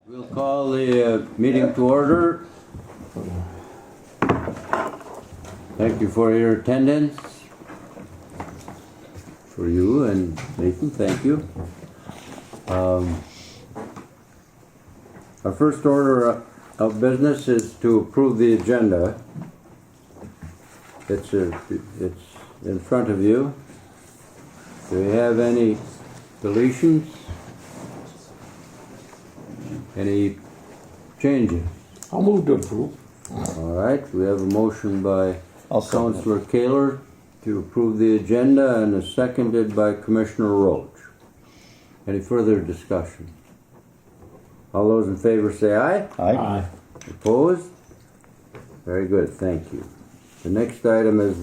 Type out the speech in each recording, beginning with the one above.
We'll call the meeting to order. Thank you for your attendance. For you and Nathan, thank you. Our first order of business is to approve the agenda. It's in front of you. Do we have any deletions? Any changes? I'll move to approve. All right, we have a motion by I'll second Councillor Kaler to approve the agenda and is seconded by Commissioner Roach. Any further discussion? All those in favor say aye. Aye. Opposed? Very good, thank you. The next item is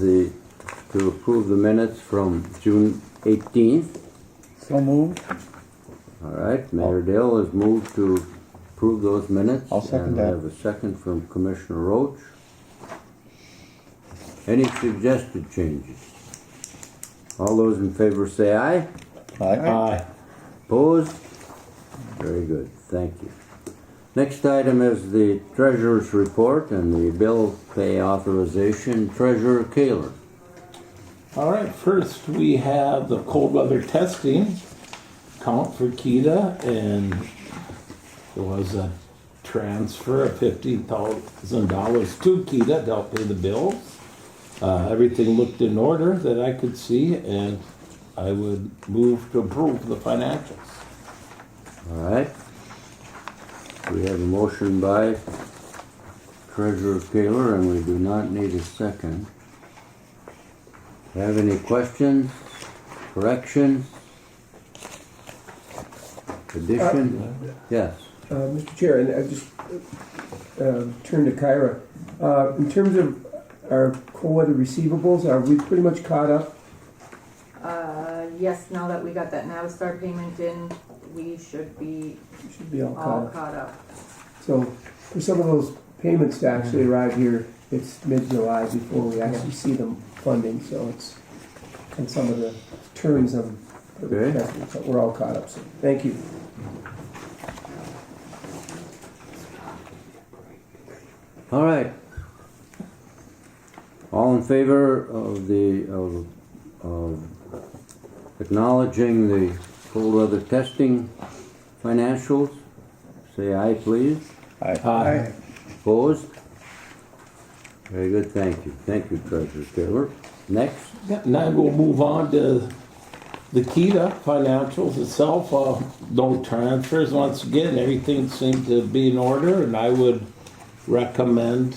to approve the minutes from June 18th. So moved. All right, Mayor Dale has moved to approve those minutes. I'll second and that. we have a second from Commissioner Roach. Any suggested changes? All those in favor say aye. Aye. Opposed? Very good, thank you. Next item is the Treasurer's Report and the bill pay authorization. Treasurer Kaler. All right, first we have the cold weather testing count for Kita, and there was a transfer of $15,000 to Kita to help pay the bills. Everything looked in order that I could see, and I would move to approve the financials. All right. We have a motion by Treasurer Kaler and we do not need a second. Have any questions, corrections, additions? Yes. Mr. Chair, and I just turned to Kyra. In terms of our cold weather receivables, are we pretty much caught up? Yes, now that we got that Navistar payment in, we should be We should be all all caught up. caught up. So for some of those payments to actually arrive here, it's mid-July before we actually see them funding. So it's and some of the terms of the Okay. testing, but we're all caught up. So thank you. All right. All in favor of acknowledging the cold weather testing financials, say aye, please. Aye. Opposed? Very good, thank you. Thank you, Treasurer Taylor. Next. Now we'll move on to the Kita financials itself. No transfers. Once again, everything seemed to be in order, and I would recommend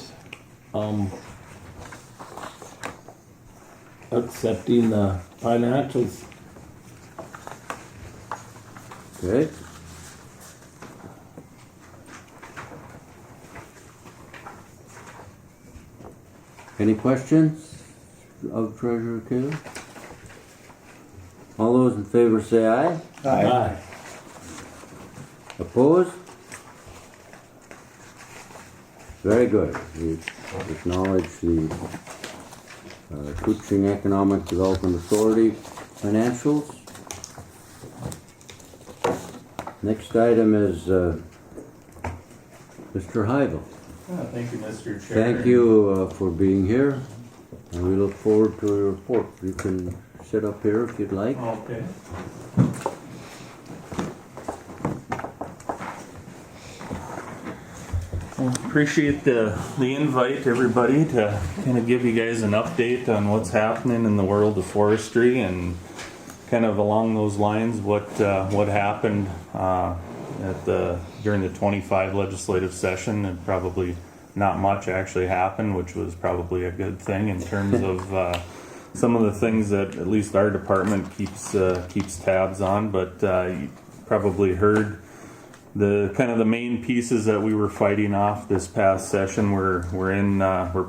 accepting the financials. Okay. Any questions of Treasurer Taylor? All those in favor say aye. Aye. Opposed? Very good. We acknowledge the Koochiching Economic Development Authority financials. Next item is Mr. Heigl. Thank you, Mr. Chair. Thank you for being here, and we look forward to your report. You can sit up here if you'd like. Okay. Well, appreciate the invite, everybody, to kind of give you guys an update on what's happening in the world of forestry and kind of along those lines what happened during the 25 legislative session. And probably not much actually happened, which was probably a good thing in terms of some of the things that at least our department keeps tabs on. But you probably heard the kind of the main pieces that we were fighting off this past session were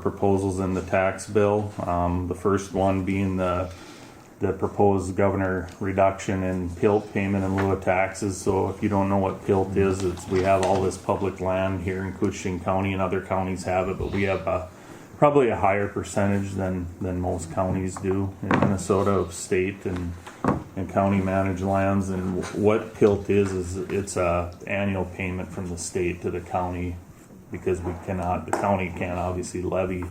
proposals in the tax bill. The first one being the proposed governor reduction in PILT, payment in lieu of taxes. So if you don't know what PILT is, we have all this public land here in Koochiching County, and other counties have it, but we have probably a higher percentage than most counties do in Minnesota of state and and county managed lands. And what PILT is it's a annual payment from the state to the county, because the county can't obviously levy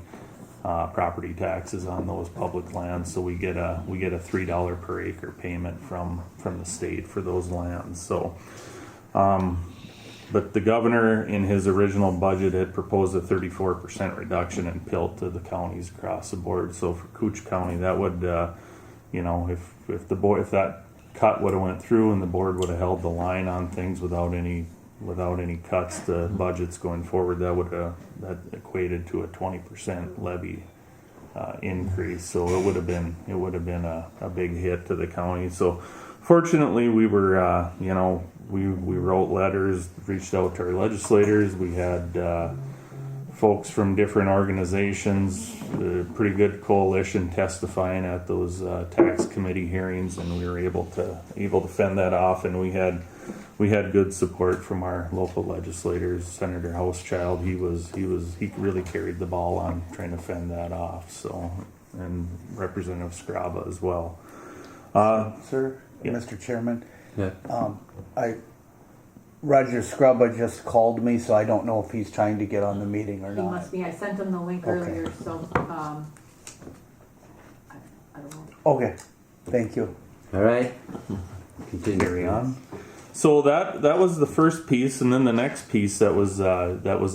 property taxes on those public lands. So we get a $3 per acre payment from the state for those lands. So, but the governor in his original budget had proposed a 34% reduction in PILT to the counties across the board. So for Cooch County, that would, if that cut would have went through and the board would have held the line on things without any cuts to budgets going forward, that equated to a 20% levy increase. So it would have been a big hit to the county. So fortunately, we were we wrote letters, reached out to our legislators. We had folks from different organizations, a pretty good coalition testifying at those tax committee hearings, and we were able to fend that off. And we had good support from our local legislators. Senator Housechild, he really carried the ball on trying to fend that off. So, and Representative Scraba as well. Sir, yeah. Mr. Chairman, Yeah. Roger Scrubba just called me, so I don't know if he's trying to get on the meeting or He not. must be, I sent him the link Okay. earlier, so, I don't know. Okay, thank you. All right. Continue. Carry on. So that was the first piece, and then the next piece that was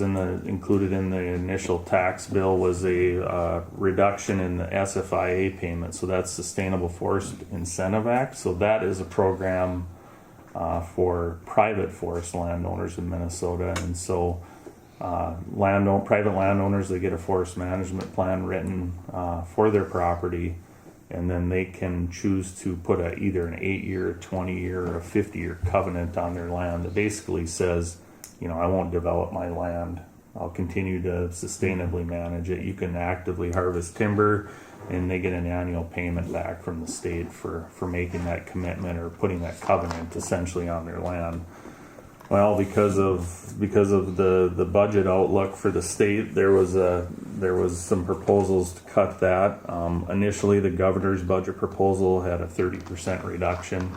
included in the initial tax bill was a reduction in the SFIA payment. So that's Sustainable Forest Incentive Act. So that is a program for private forest landowners in Minnesota, and so private landowners, they get a forest management plan written for their property. And then they can choose to put either an 8-year, 20-year, or a 50-year covenant on their land that basically says, I won't develop my land. I'll continue to sustainably manage it. You can actively harvest timber, and they get an annual payment back from the state for making that commitment or putting that covenant essentially on their land. Well, because of the budget outlook for the state, there was some proposals to cut that. Initially, the governor's budget proposal had a 30% reduction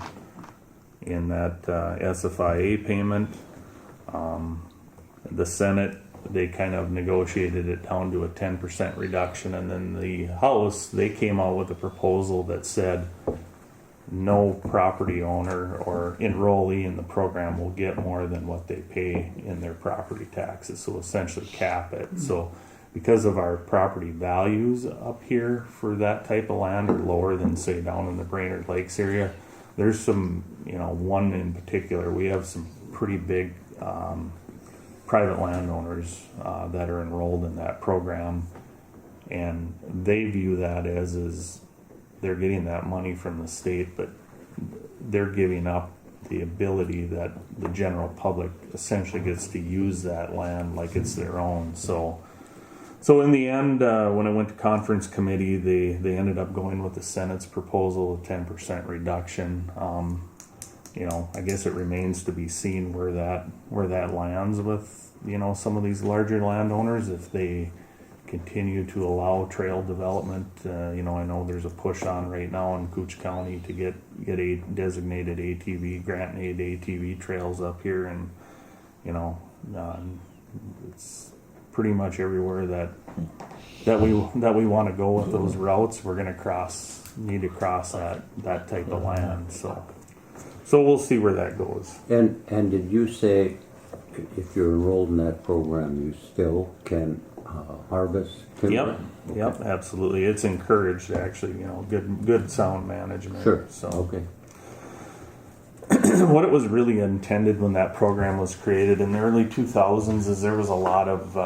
in that SFIA payment. The Senate, they kind of negotiated it down to a 10% reduction, and then the House, they came out with a proposal that said no property owner or enrollee in the program will get more than what they pay in their property taxes. So essentially cap it. So because of our property values up here for that type of land are lower than say down in the Brainerd Lakes area, there's some, one in particular, we have some pretty big private landowners that are enrolled in that program, and they view that as they're getting that money from the state, but they're giving up the ability that the general public essentially gets to use that land like it's their own. So in the end, when I went to conference committee, they ended up going with the Senate's proposal of 10% reduction. I guess it remains to be seen where that lands with some of these larger landowners, if they continue to allow trail development. I know there's a push on right now in Cooch County to get a designated ATV, grant and aid ATV trails up here, and it's pretty much everywhere that we want to go with those routes. We're going to need to cross that type of land. So we'll see where that goes. And did you say if you're enrolled in that program, you still can harvest timber? Yep, absolutely. It's encouraged, actually. Good sound management. Sure. So Okay. what it was really intended when that program was created in the early 2000s is there was a lot of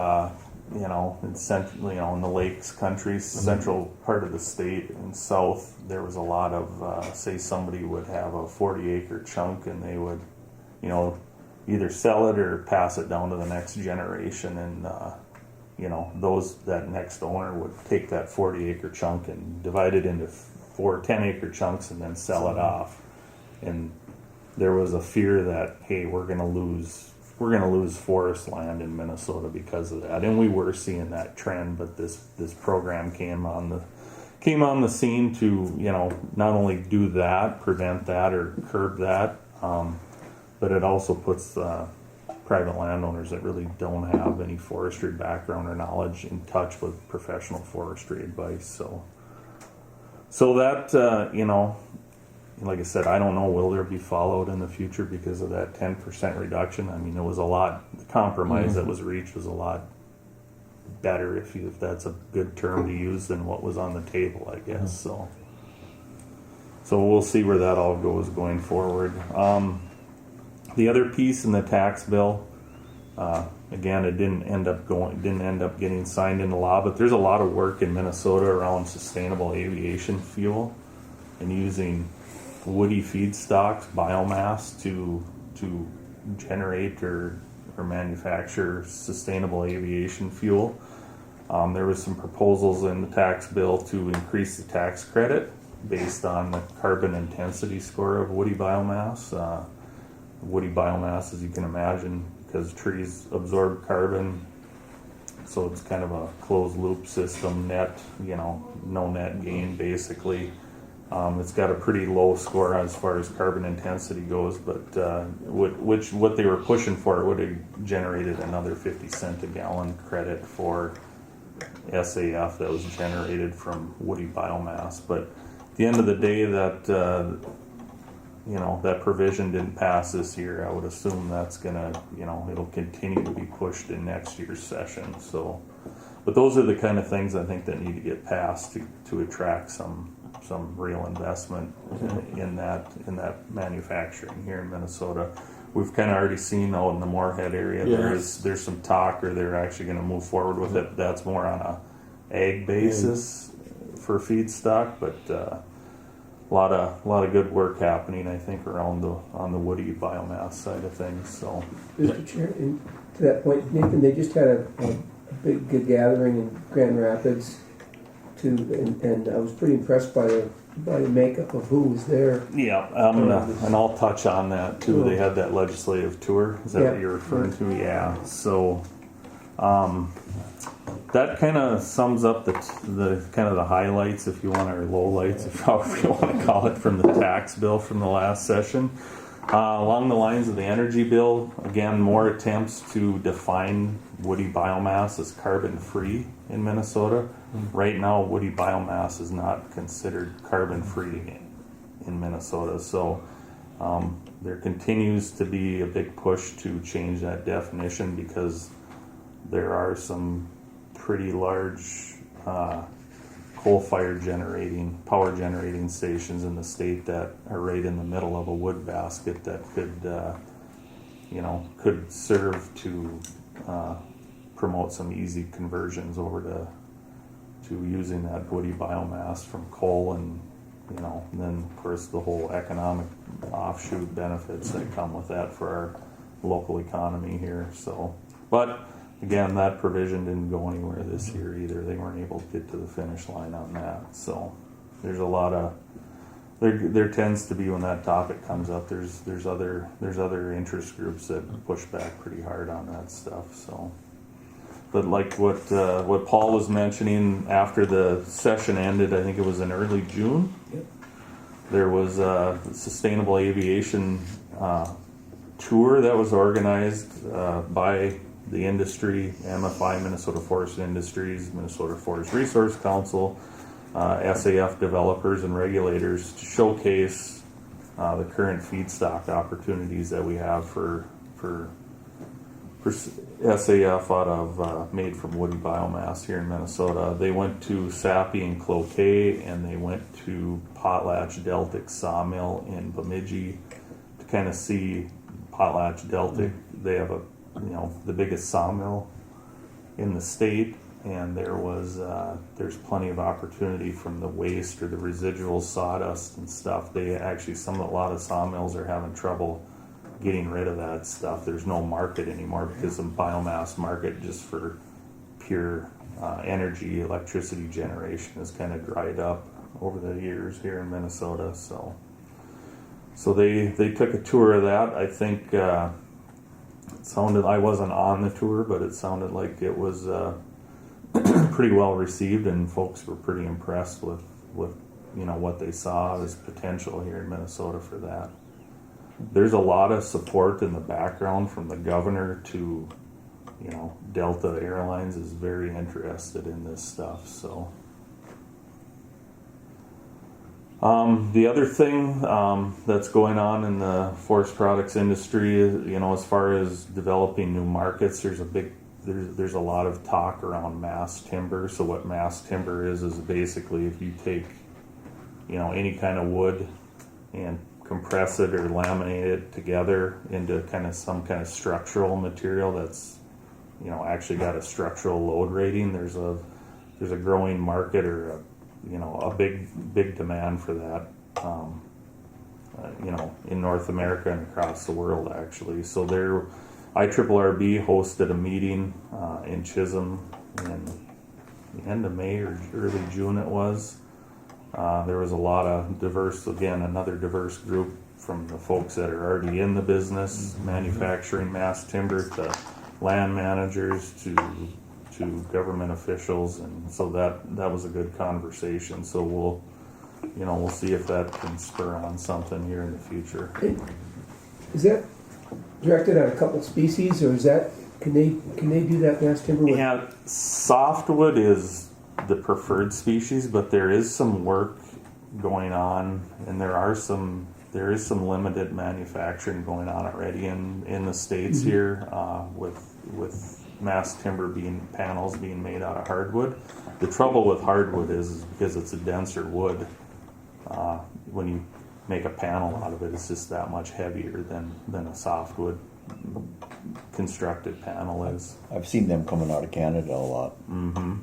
in central, in the lakes country, central part of the state and south, there was a lot of say somebody would have a 40-acre chunk, and they would either sell it or pass it down to the next generation, and that next owner would take that 40-acre chunk and divide it into 4 10-acre chunks and then sell it off. And there was a fear that, hey, we're going to lose forest land in Minnesota because of that. And we were seeing that trend, but this program came on came on the scene to, not only do that, prevent that, or curb that, but it also puts private landowners that really don't have any forestry background or knowledge in touch with professional forestry advice. So that, like I said, I don't know, will there be fallout in the future because of that 10% reduction? I mean, it was a lot, the compromise that was reached was a lot better, if that's a good term to use, than what was on the table, I guess. So we'll see where that all goes going forward. The other piece in the tax bill, again, it didn't end up getting signed into law, but there's a lot of work in Minnesota around sustainable aviation fuel and using woody feedstocks, biomass, to generate or manufacture sustainable aviation fuel. There was some proposals in the tax bill to increase the tax credit based on the carbon intensity score of woody biomass. Woody biomass, as you can imagine, because trees absorb carbon, so it's kind of a closed loop system, no net gain basically. It's got a pretty low score as far as carbon intensity goes, but what they were pushing for, it would have generated another 50 cent a gallon credit for SAF that was generated from woody biomass. But at the end of the day, that that provision didn't pass this year. I would assume that's gonna, it'll continue to be pushed in next year's session. So, but those are the kind of things I think that need to get passed to attract some real investment in that manufacturing here in Minnesota. We've kind of already seen out in the Moorhead area, there's some talk, or they're actually going to move forward with it. That's more on a ag basis for feedstock, but a lot of good work happening, I think, around on the woody biomass side of things. So, Mr. Chair, and to that point, Nathan, they just had a big gathering in Grand Rapids, and I was pretty impressed by the makeup of who was there. yeah, and I'll touch on that too. They had that legislative tour. Is that what you're referring to? Yeah. So, that kind of sums up the kind of the highlights, if you want, or lowlights, if however you want to call it, from the tax bill from the last session. Along the lines of the energy bill, again, more attempts to define woody biomass as carbon-free in Minnesota. Right now, woody biomass is not considered carbon-free in Minnesota. So there continues to be a big push to change that definition, because there are some pretty large coal-fired power generating stations in the state that are right in the middle of a wood basket that could serve to promote some easy conversions over to using that woody biomass from coal, and then of course the whole economic offshoot benefits that come with that for our local economy here. So, but again, that provision didn't go anywhere this year either. They weren't able to get to the finish line on that. So there's a lot of there tends to be, when that topic comes up, there's other interest groups that push back pretty hard on that stuff. So, but like what Paul was mentioning, after the session ended, I think it was in early June. Yep. There was a sustainable aviation tour that was organized by the industry, MFI, Minnesota Forest Industries, Minnesota Forest Resource Council, SAF developers and regulators, to showcase the current feedstock opportunities that we have for SAF out of made from woody biomass here in Minnesota. They went to Sappi and Cloquet, and they went to Potlatch Deltic Sawmill in Bemidji to kind of see Potlatch Deltic. They have the biggest sawmill in the state, and there's plenty of opportunity from the waste or the residual sawdust and stuff. A lot of sawmills are having trouble getting rid of that stuff. There's no market anymore because the biomass market just for pure energy, electricity generation has kind of dried up over the years here in Minnesota. So they took a tour of that. I think it sounded, I wasn't on the tour, but it sounded like it was pretty well received, and folks were pretty impressed with what they saw as potential here in Minnesota for that. There's a lot of support in the background from the governor to, Delta Airlines is very interested in this stuff. So the other thing that's going on in the forest products industry is, as far as developing new markets, there's a lot of talk around mass timber. So what mass timber is basically if you take, any kind of wood and compress it or laminate it together into some kind of structural material that's, actually got a structural load rating. There's a growing market or a big demand for that, in North America and across the world actually. So IRRB hosted a meeting in Chisholm in the end of May or early June it was. There was a lot of another diverse group from the folks that are already in the business, manufacturing mass timber, to land managers, to government officials, and so that was a good conversation. So we'll see if that can spur on something here in the future. Is that directed at a couple species, or can they do that mass timber with? Yeah, softwood is the preferred species, but there is some work going on, and there is some limited manufacturing going on already in the States here, with mass timber panels being made out of hardwood. The trouble with hardwood is because it's a denser wood. When you make a panel out of it, it's just that much heavier than a softwood constructed panel is. I've seen them coming out of Canada a lot. Mm-hmm.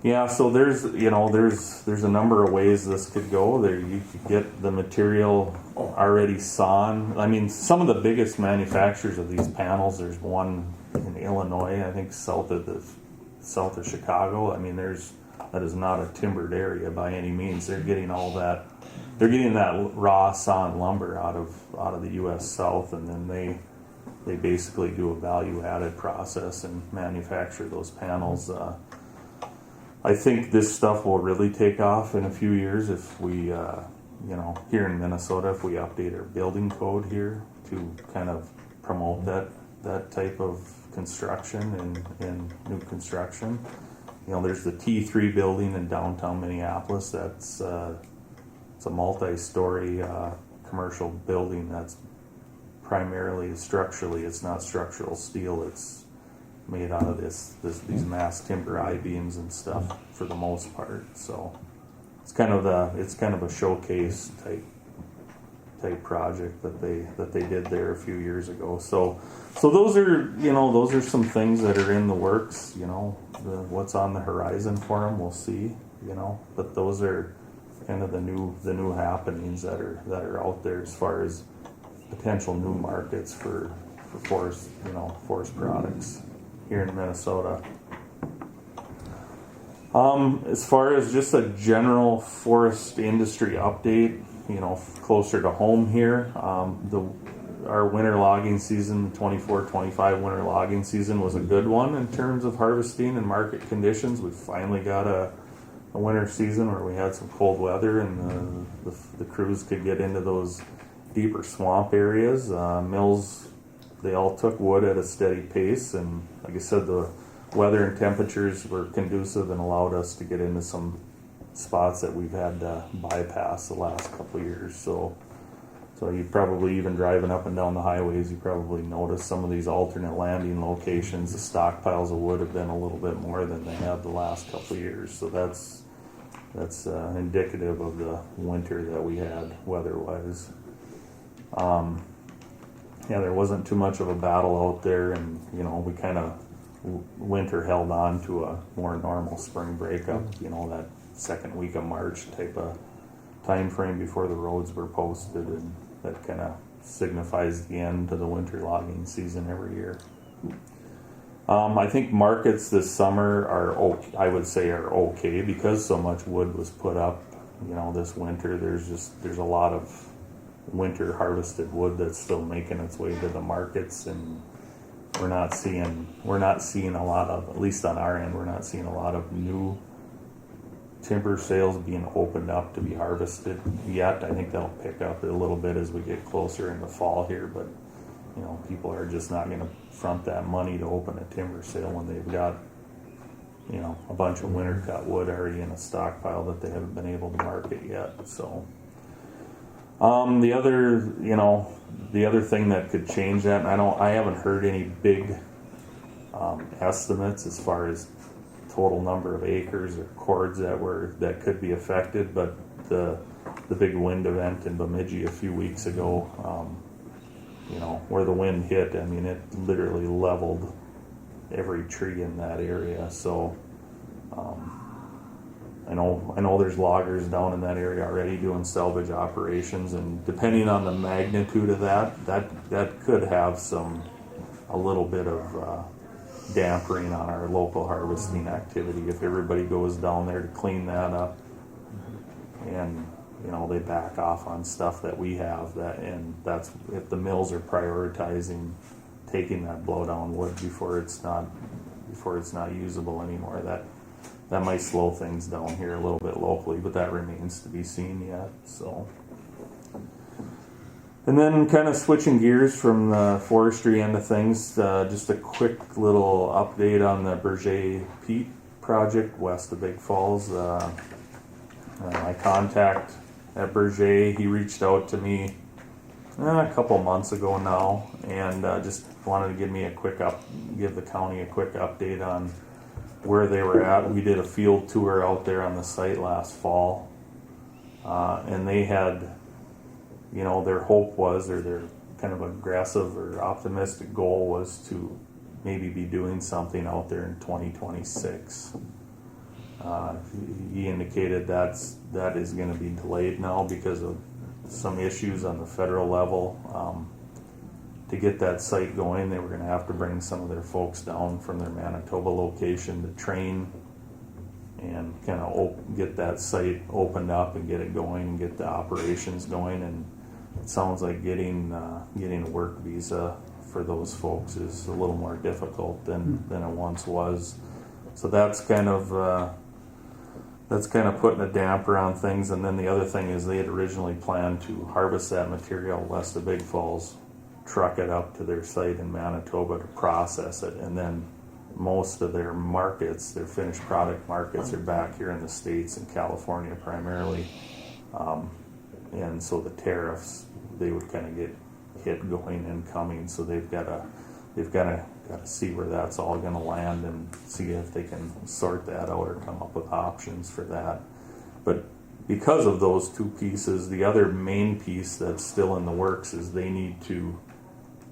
Yeah, so there's a number of ways this could go. There, you could get the material already sawn. I mean, some of the biggest manufacturers of these panels. There's one in Illinois, I think, south of Chicago. I mean, that is not a timbered area by any means. They're getting all that. They're getting that raw sawn lumber out of the U.S. South, and then they basically do a value added process and manufacture those panels. I think this stuff will really take off in a few years if we, here in Minnesota, if we update our building code here to kind of promote that type of construction and new construction. There's the T3 building in downtown Minneapolis. That's it's a multi-story commercial building that's primarily structurally. It's not structural steel. It's made out of these mass timber I-beams and stuff for the most part. So it's kind of a showcase type project that they did there a few years ago. So those are some things that are in the works. What's on the horizon for them, we'll see. But those are kind of the new happenings that are out there as far as potential new markets for forest products here in Minnesota. As far as just a general forest industry update, closer to home here, our winter logging season, the 24-25 winter logging season, was a good one in terms of harvesting and market conditions. We finally got a winter season where we had some cold weather and the crews could get into those deeper swamp areas. Mills, they all took wood at a steady pace, and like I said, the weather and temperatures were conducive and allowed us to get into some spots that we've had to bypass the last couple of years. So you probably, even driving up and down the highways, you probably noticed some of these alternate landing locations. The stockpiles of wood have been a little bit more than they have the last couple of years. So that's indicative of the winter that we had weather-wise. There wasn't too much of a battle out there, and we kind of winter held on to a more normal spring breakup. That second week of March type of time frame before the roads were posted, and that kind of signifies the end to the winter logging season every year. I think markets this summer are okay because so much wood was put up. This winter there's a lot of winter harvested wood that's still making its way to the markets, and we're not seeing a lot of, at least on our end, we're not seeing a lot of new timber sales being opened up to be harvested yet. I think that'll pick up a little bit as we get closer in the fall here, but you know, people are just not going to front that money to open a timber sale when they've got, you know, a bunch of winter cut wood already in a stockpile that they haven't been able to market yet. So the other thing that could change that, and I haven't heard any big estimates as far as total number of acres or cords that could be affected, but the big wind event in Bemidji a few weeks ago, you know, where the wind hit, I mean, it literally leveled every tree in that area. So I know there's loggers down in that area already doing salvage operations, and depending on the magnitude of that could have a little bit of dampering on our local harvesting activity if everybody goes down there to clean that up, and you know, they back off on stuff that we have, and that's if the mills are prioritizing taking that blowdown wood before it's not usable anymore. That might slow things down here a little bit locally, but that remains to be seen yet. So, and then kind of switching gears from the forestry end of things, just a quick little update on the Berger peat project west of Big Falls. My contact at Berger, he reached out to me a couple months ago now, and just wanted to give the county a quick update on where they were at. We did a field tour out there on the site last fall, and they had, you know, their hope was, or their kind of aggressive or optimistic goal was to maybe be doing something out there in 2026. He indicated that is going to be delayed now because of some issues on the federal level. To get that site going, they were going to have to bring some of their folks down from their Manitoba location to train and kind of get that site opened up and get it going and get the operations going. And it sounds like getting a work visa for those folks is a little more difficult than it once was. So that's kind of putting a damper on things. And then the other thing is they had originally planned to harvest that material west of Big Falls, truck it up to their site in Manitoba to process it, and then most of their markets, their finished product markets, are back here in the States and California primarily. And so the tariffs, they would kind of get hit going and coming. So they've got to see where that's all going to land and see if they can sort that out or come up with options for that. But because of those two pieces, the other main piece that's still in the works is they need to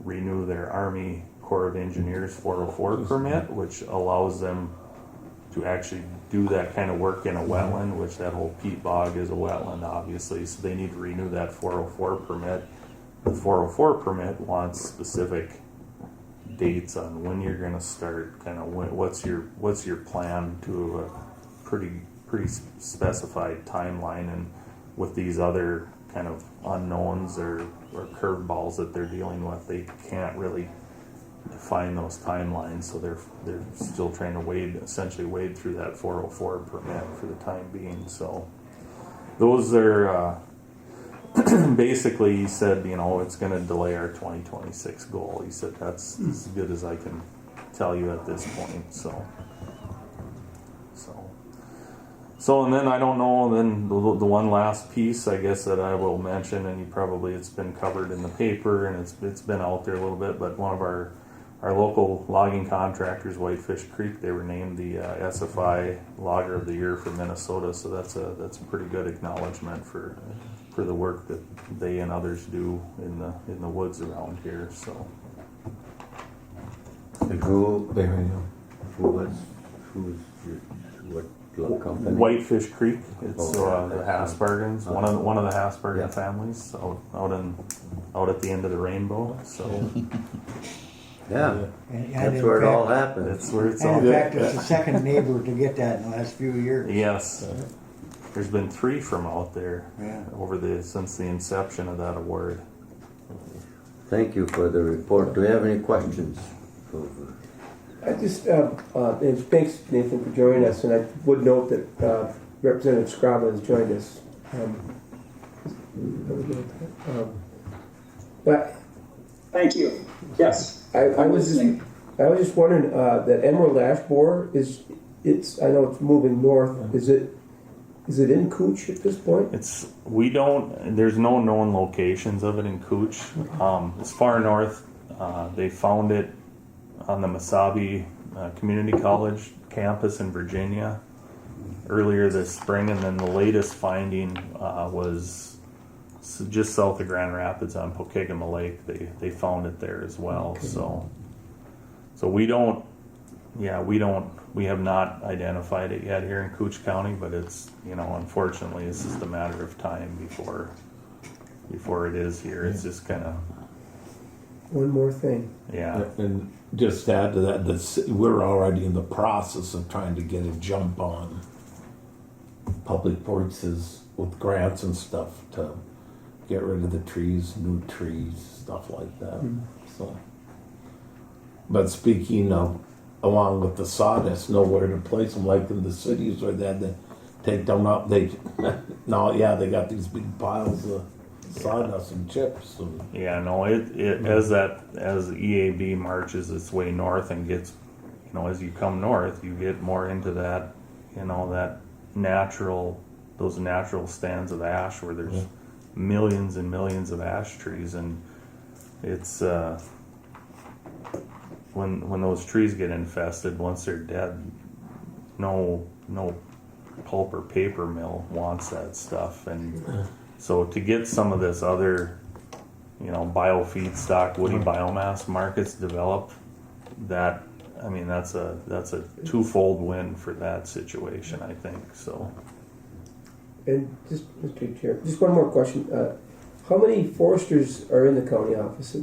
renew their Army Corps of Engineers 404 permit, which allows them to actually do that kind of work in a wetland, which that whole peat bog is a wetland, obviously. So they need to renew that 404 permit. The 404 permit wants specific dates on when you're going to start, kind of what's your plan to a pretty specified timeline. And with these other kind of unknowns or curveballs that they're dealing with, they can't really define those timelines, so they're still trying to essentially wade through that 404 permit for the time being. So those are basically, he said, you know, it's going to delay our 2026 goal. He said that's as good as I can tell you at this point. So, and then I don't know, then the one last piece, I guess, that I will mention, and it's been covered in the paper and it's been out there a little bit, but one of our local logging contractors, Whitefish Creek, they were named the SFI Logger of the Year for Minnesota, so that's a pretty good acknowledgement for the work that they and others do in the woods around here. So. And what company? Whitefish Creek. It's the Hasbargens, one of the Hasbargen families out at the end of the rainbow. So yeah, And that's in where it fact- all happened. that's where it's And all. in fact, it's the second neighbor to get that in the last few years. Yes, there's been 3 from out there Yeah. since the inception of that award. Thank you for the report. Do we have any questions of, I just, and thanks Nathan for joining us, and I would note that Representative Scraba has joined us. But Thank you. Yes. I was just wondering, that emerald ash borer I know it's moving north. Is it in Cooch at this point? There's no known locations of it in Cooch. It's far north. They found it on the Mesabi Community College campus in Virginia earlier this spring, and then the latest finding was just south of Grand Rapids on Pokegama Lake. They found it there as well. Okay. So we have not identified it yet here in Cooch County, but it's, unfortunately it's just a matter of time before it is here. It's just kind of one more thing. Yeah. And just to add to that, we're already in the process of trying to get a jump on public works with grants and stuff to get rid of the trees, new trees, stuff like that. So, but speaking of, along with the sawdust, nowhere to place them, like in the cities where they had to take them up. They got these big piles of sawdust and chips. And as EAB marches its way north and gets, as you come north, you get more into that, those natural stands of ash where there's millions and millions of ash trees, and it's when those trees get infested, once they're dead, no pulp or paper mill wants that stuff. And so to get some of this other, biofeedstock, woody biomass markets developed, that's a twofold win for that situation, I think. So. And just, Mr. Chair, just one more question. How many foresters are in the county office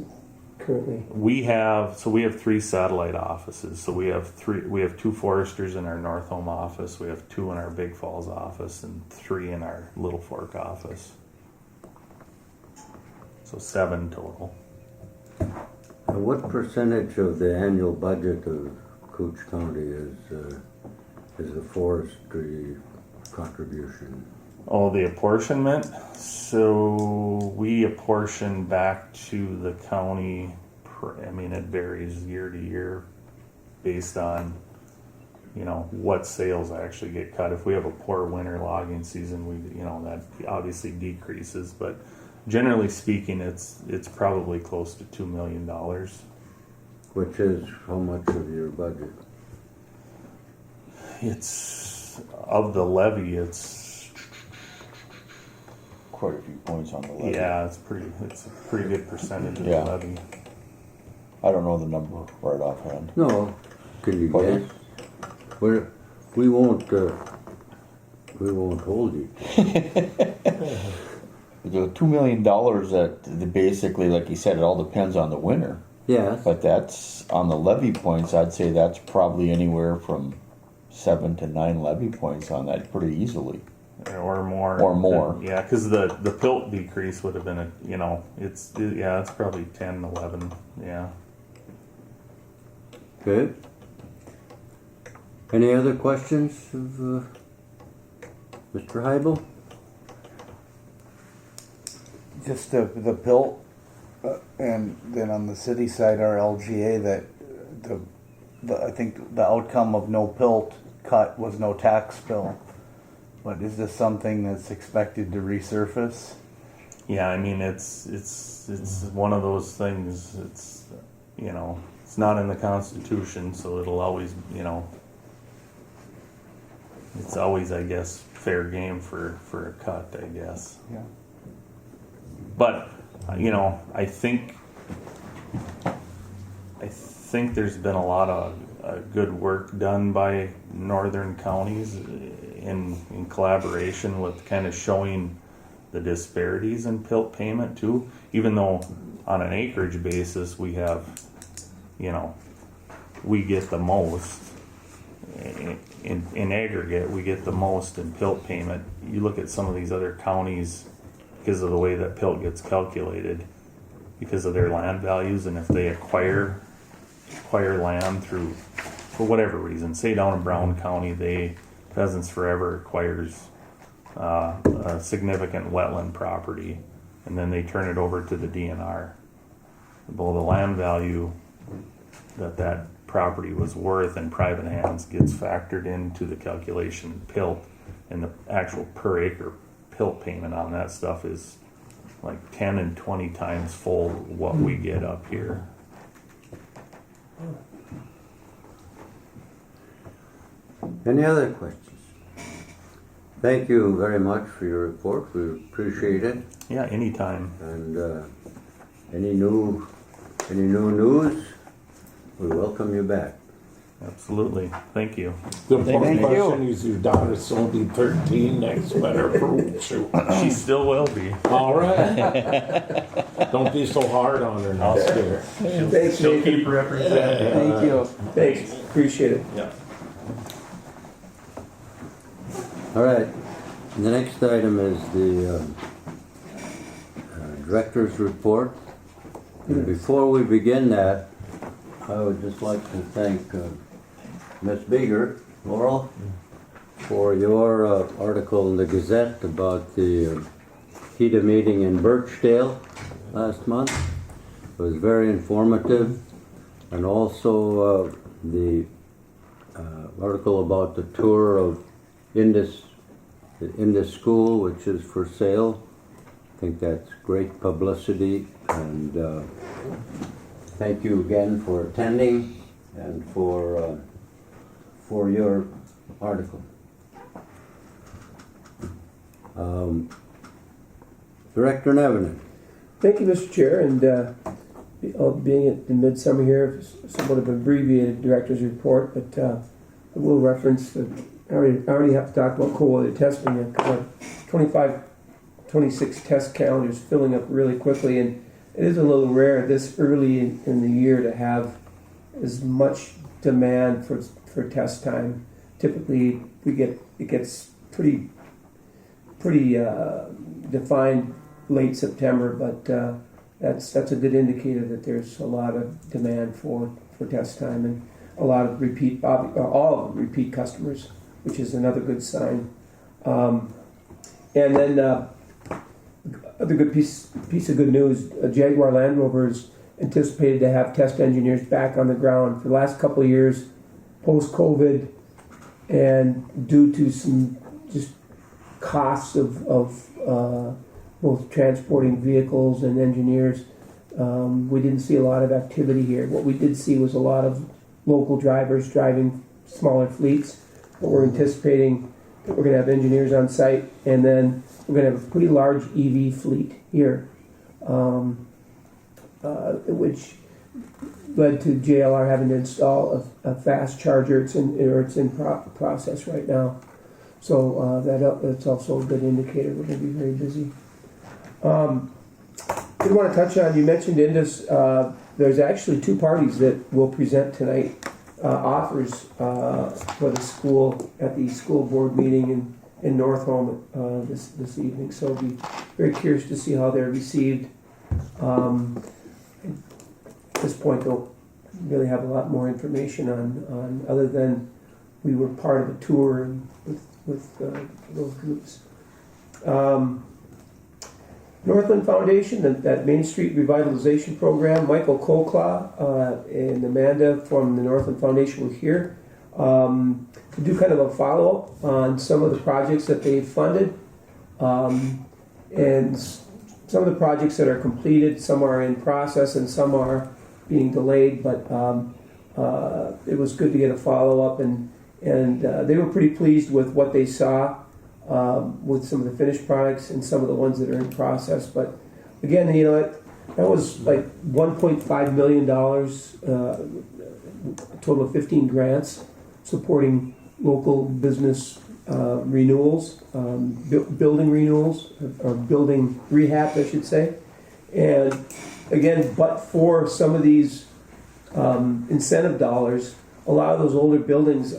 currently? We have 3 satellite offices. So we have 2 foresters in our North Home office. We have 2 in our Big Falls office and 3 in our Little Fork office. So 7 total. and what percentage of the annual budget of Cooch County is the forestry contribution? Oh, the apportionment. So we apportion back to the county. It varies year to year based on, what sales actually get cut. If we have a poor winter logging season, that obviously decreases. But generally speaking, it's probably close to $2 million. Which is how much of your budget? It's of the levy. It's Quite a few points on the levy. yeah. It's a pretty good percentage of Yeah. the levy. I don't know the number right offhand. No, can you Pardon? guess? We won't hold you. The $2 million that basically, like you said, it all depends on the winter. Yes. But that's on the levy points. I'd say that's probably anywhere from 7 to 9 levy points on that pretty easily. Or more. Or more. Yeah, because the pilt decrease would have been it's probably 10, 11. Yeah. Good. Any other questions of Mr. Heibel? Just the pilt, and then on the city side, our LGA, that I think the outcome of no pilt cut was no tax bill. But is this something that's expected to resurface? Yeah, it's one of those things. It's it's not in the Constitution, so it'll always it's always, I guess, fair game for a cut, I guess. Yeah. But I think there's been a lot of good work done by northern counties in collaboration with kind of showing the disparities in pilt payment too. Even though on an acreage basis we have, we get the most in aggregate, we get the most in pilt payment. You look at some of these other counties, because of the way that pilt gets calculated, because of their land values, and if they acquire acquire land through, for whatever reason, say down in Brown County, Pheasants Forever acquires a significant wetland property, and then they turn it over to the DNR. Well, the land value that property was worth in private hands gets factored into the calculation PILT, and the actual per acre PILT payment on that stuff is like 10 and 20 times full what we get up here. Any other questions? Thank you very much for your report. We appreciate it. Yeah, anytime. And any new news, we welcome you back. Absolutely. Thank you. The important you. question is your daughter's still be 13 next winter for shoot. She still will be. All right. Don't be so hard on her now, dear. Thanks, She'll Nathan. keep representing. Thank you. Thanks, appreciate it. Yeah. All right. The next item is the director's report. And before we begin that, I would just like to thank Ms. Beeger, Laurel, for your article in the Gazette about the HEDA meeting in Birchdale last month. It was very informative. And also the article about the tour of the Indus School, which is for sale. I think that's great publicity, and thank you again for attending and for your article. Director Nevenin. Thank you, Mr. Chair, and being at the midsummer here, somewhat of an abbreviated director's report, but I will reference that I already have to talk about cold weather testing because 26 test calendars filling up really quickly, and it is a little rare this early in the year to have as much demand for test time. Typically, it gets pretty defined late September, but that's a good indicator that there's a lot of demand for test time and a lot of all of repeat customers, which is another good sign. And then other good piece of good news: Jaguar Land Rover is anticipated to have test engineers back on the ground for the last couple of years, post-COVID, and due to some just costs of both transporting vehicles and engineers, we didn't see a lot of activity here. What we did see was a lot of local drivers driving smaller fleets, but we're anticipating that we're going to have engineers on site, and then we're going to have a pretty large EV fleet here, which led to JLR having to install a fast charger. It's in process right now, so that's also a good indicator. We're going to be very busy. I did want to touch on, you mentioned Indus. There's actually two parties that will present tonight, offers for the school at the school board meeting in Northholm this evening. So I'll be very curious to see how they're received. At this point, don't really have a lot more information on other than we were part of a tour with those groups. Northland Foundation, that Main Street Revitalization Program, Michael Kolklaw and Amanda from the Northland Foundation were here to do kind of a follow-up on some of the projects that they've funded. And some of the projects that are completed, some are in process and some are being delayed, but it was good to get a follow-up, and they were pretty pleased with what they saw with some of the finished products and some of the ones that are in process. But again, that was like $1.5 million, a total of 15 grants supporting local business renewals, building renewals, or building rehab, I should say. And again, but for some of these incentive dollars, a lot of those older buildings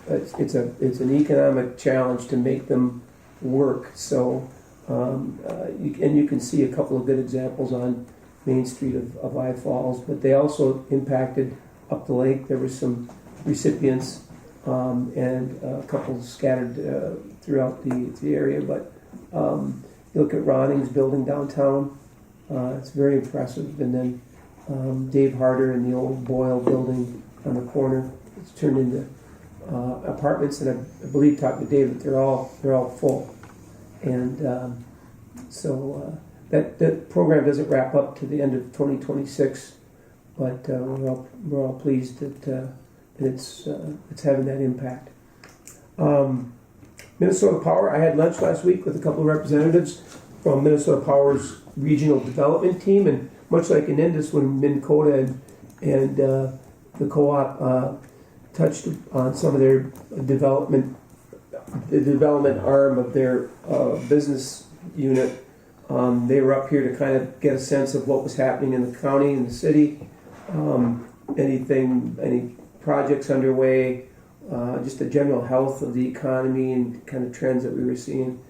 it's an economic challenge to make them work. So you can see a couple of good examples on Main Street of I Falls, but they also impacted up the lake. There was some recipients and a couple scattered throughout the area. But you look at Ronning's building downtown, it's very impressive. And then Dave Harder in the old Boyle building on the corner, it's turned into apartments, and I believe, talking to Dave, that they're all full. And so that program doesn't wrap up to the end of 2026, but we're all pleased that it's having that impact. Minnesota Power. I had lunch last week with a couple of representatives from Minnesota Power's regional development team, and much like in Indus, when Minn Kota and the co-op touched on some of their development arm of their business unit. They were up here to kind of get a sense of what was happening in the county and the city, any projects underway, just the general health of the economy and kind of trends that we were seeing.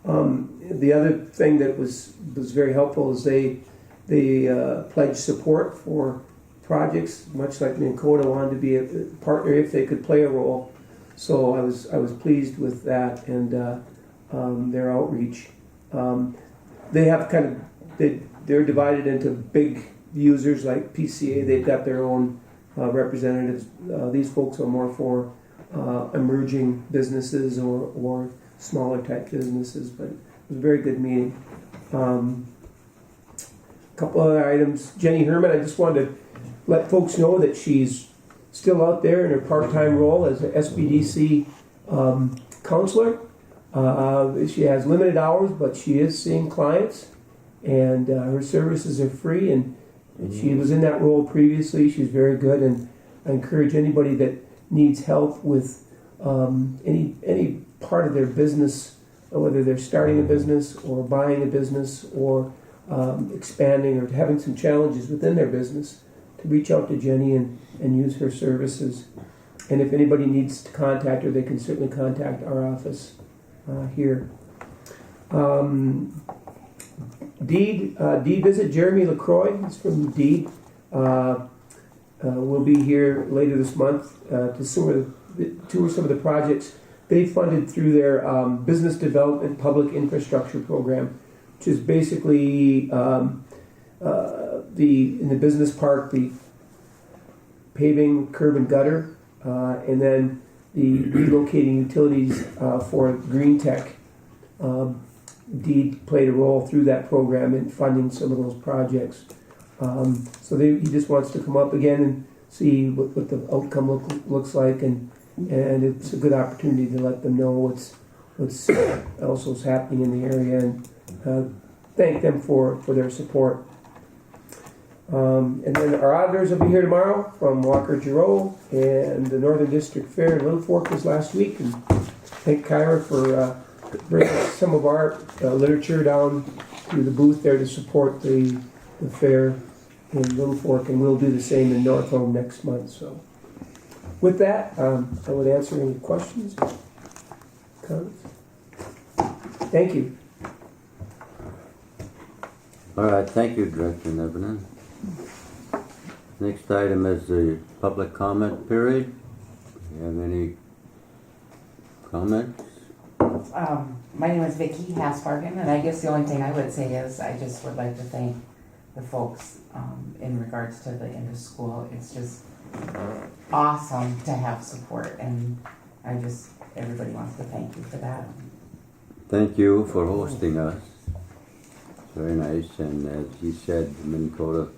The other thing that was very helpful is they pledged support for projects, much like Minn Kota wanted to be a partner if they could play a role. So I was pleased with that and their outreach. They have they're divided into big users like PCA. They've got their own representatives. These folks are more for emerging businesses or smaller type businesses. But it was a very good meeting. A couple other items. Jenny Herman, I just wanted to let folks know that she's still out there in her part-time role as an SBDC counselor. She has limited hours, but she is seeing clients, and her services are free, and she was in that role previously. She's very good, and I encourage anybody that needs help with any part of their business, whether they're starting a business or buying a business or expanding or having some challenges within their business, to reach out to Jenny and use her services. And if anybody needs to contact her, they can certainly contact our office here. Deed visit Jeremy LaCroix. He's from Deed. Will be here later this month to tour some of the projects they funded through their Business Development Public Infrastructure Program, which is basically in the business park, the paving, curb and gutter, and then the relocating utilities for green tech. Deed played a role through that program in funding some of those projects. So he just wants to come up again and see what the outcome looks like, and it's a good opportunity to let them know what's else is happening in the area, and thank them for their support. And then our auditors will be here tomorrow from Walker Giroux, and the Northern District Fair in Little Fork was last week, and thank Kyra for bringing some of our literature down to the booth there to support the fair in Little Fork, and we'll do the same in North Home next month. So with that, I would answer any questions, comments. Thank you. All right, thank you, Director Nevenin. Next item is the public comment period. Do you have any comments? My name is Vicki Hasbargen, and I guess the only thing I would say is I just would like to thank the folks in regards to the Indus School. It's just awesome to have support, and everybody wants to thank you for that. Thank you for hosting us. Very nice, and as he said, the Minn Kota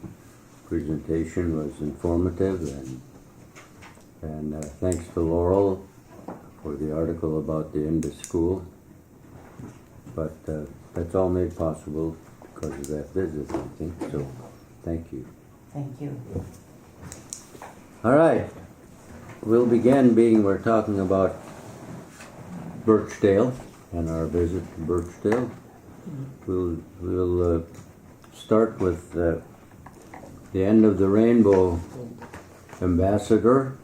presentation was informative, and thanks to Laurel for the article about the Indus School. But that's all made possible because of that visit, I think, so thank you. Thank you. All right, we'll begin we're talking about Birchdale and our visit to Birchdale. We'll start with the end of the rainbow ambassador,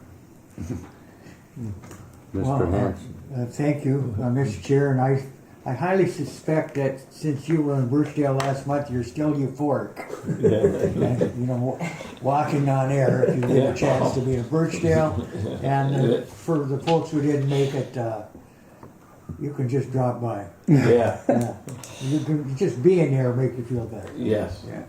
Mr. Hanson. Thank you, Mr. Chair, and I I highly suspect that since you were in Birchdale last month, you're still euphoric. And, you know, walking on air if you get a chance to be in Birchdale. And for the folks who didn't make it, you can just drop by. Yeah, Yeah. You can just being there make you feel better. yes. Yeah.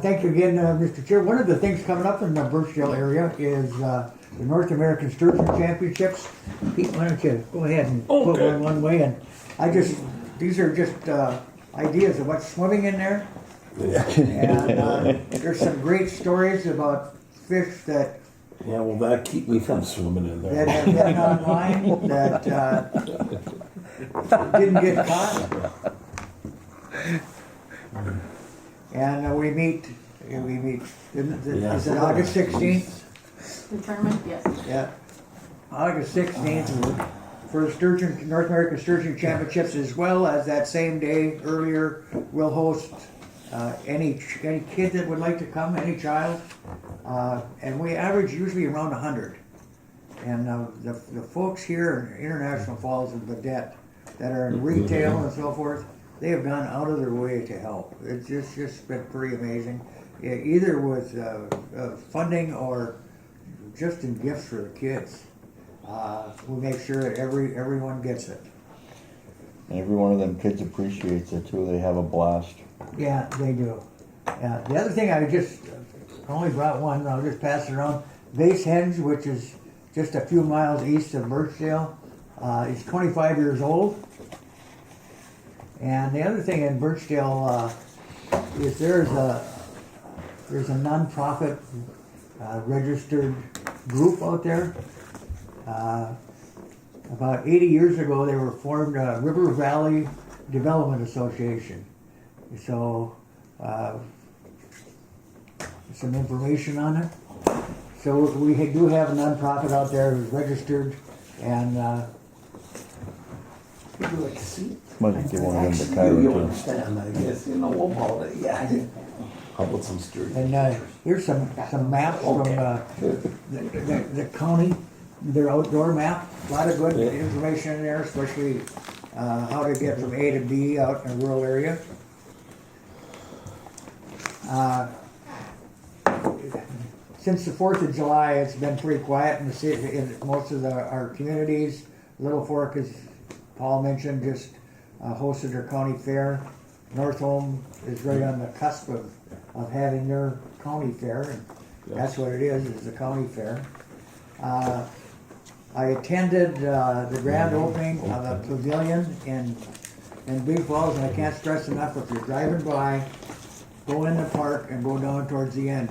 Thank you again, Mr. Chair. One of the things coming up in the Birchdale area is the North American Sturgeon Championships. Pete, why don't you go ahead and put one way? And these are just ideas of what's swimming in there. And there's some great stories about fish that Yeah, well, that keep me from swimming in that there. have been online that didn't get caught. And we meet, is it August 16th? The tournament, yes. Yeah. August 16th for the North American Sturgeon Championships, as well as that same day earlier, we'll host any kid that would like to come, any child. And we average usually around 100. And the folks here in International Falls and Vedette that are in retail and so forth, they have gone out of their way to help. It's just been pretty amazing, either with funding or just in gifts for the kids. We make sure that everyone gets it. And every one of them kids appreciates it too. They have a blast. Yeah, they do. The other thing I only brought one, I'll just pass it around. Vase Henge, which is just a few miles east of Birchdale, is 25 years old. And the other thing in Birchdale is there's a non-profit registered group out there. About 80 years ago, they were formed River Valley Development Association. So, some information on it. So we do have a nonprofit out there who's registered, and Would you like to see? Might give one of them to You Kyra too. understand, I guess, you know, we'll call it, yeah. How about some street? and here's some maps from the county, their outdoor map. A lot of good information in there, especially how to get from A to B out in a rural area. Since the 4th of July, it's been pretty quiet in the city, in most of our communities. Little Fork, as Paul mentioned, just hosted their county fair. North Home is right on the cusp of having their county fair, and that's what it is the county fair. I attended the grand opening of the pavilion in Big Falls, and I can't stress enough, if you're driving by, go in the park and go down towards the end,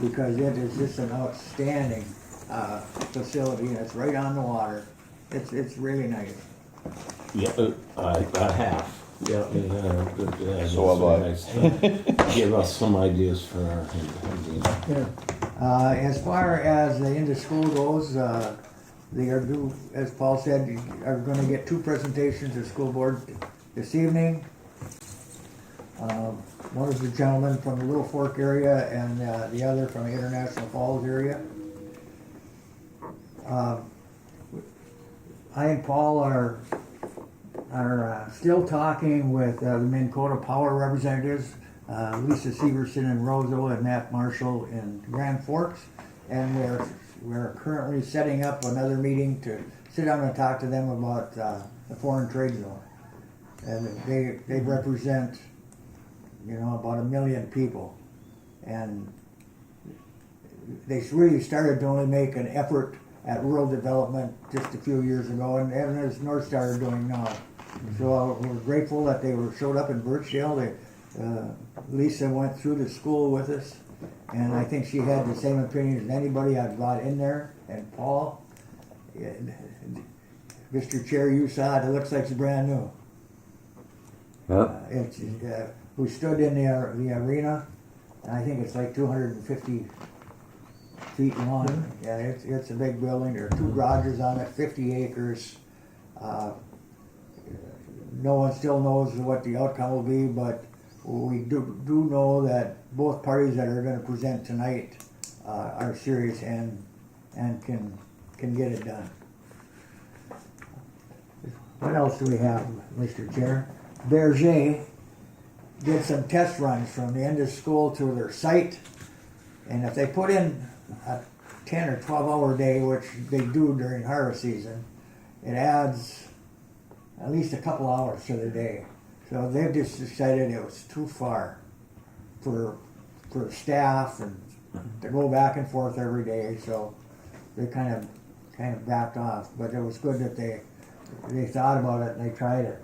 because it is just an outstanding facility, and it's right on the water. It's really nice. Yeah, I have. Yeah, yeah. So have I. Nice. Give us some ideas for our hunting. As far as the end of school goes, they are due, as Paul said, are going to get 2 presentations to school board this evening. One is the gentleman from the Little Fork area, and the other from the International Falls area. I and Paul are still talking with the Minn Kota Power representatives, Lisa Severson in Roseau and Matt Marshall in Grand Forks, and we're currently setting up another meeting to sit down and talk to them about the foreign trade zone. And they represent, about 1 million people, and they really started to only make an effort at rural development just a few years ago, and as North Star are doing now. So we're grateful that they showed up in Birchdale. Lisa went through the school with us, and I think she had the same opinion as anybody I've brought in there. And Paul, Mr. Chair, you saw it. It looks like it's brand new. Yep. We stood in the arena, and I think it's like 250 feet long. Yeah, it's a big building. There are 2 garages on it, 50 acres. No one still knows what the outcome will be, but we do know that both parties that are going to present tonight are serious and can get it done. What else do we have, Mr. Chair? Berger did some test runs from the end of school to their site, and if they put in a 10 or 12 hour day, which they do during harvest season, it adds at least a couple hours to their day. So they've just decided it was too far for staff and to go back and forth every day. So they kind of backed off. But it was good that they thought about it and they tried it.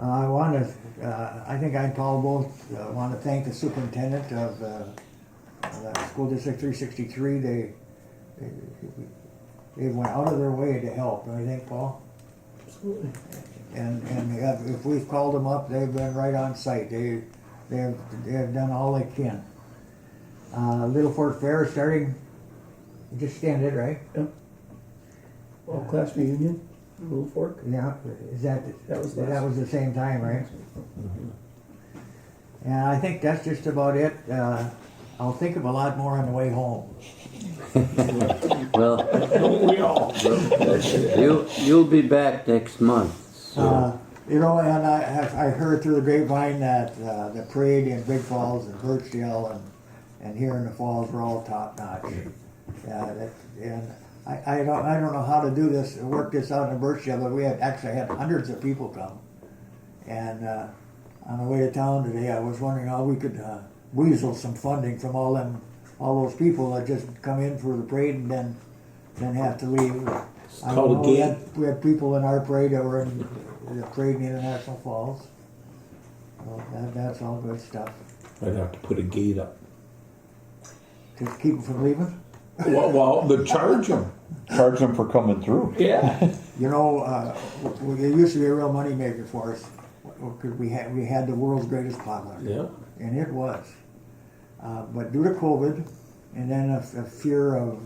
I think I call both. Want to thank the superintendent of School District 363. They went out of their way to help. Don't you think, Paul? Absolutely. And if we've called them up, they've been right on site. They have done all they can. Little Fort Fair starting. Just ended, right? Yep. All class reunion, Little Fork. Yeah. That was the same time, right? And I think that's just about it. I'll think of a lot more on the way home. Well, We all. you'll be back next month. So. And I heard through the grapevine that the parade in Big Falls and Birchdale and here in the Falls were all top notch. And I don't know how to do this, work this out in Birchdale, but we actually had hundreds of people come. And on the way to town today, I was wondering how we could weasel some funding from all those people that just come in for the parade and then have to leave. I called know a gate. we had people in our parade that were in the parade in International Falls. So that's all good stuff. I'd have to put a gate up. To keep them from leaving. Well, the charge them. Charge them for coming through. Yeah. You know, it used to be a real money maker for us. Because we had the world's greatest potluck. Yeah. And it was. But due to COVID, and then a fear of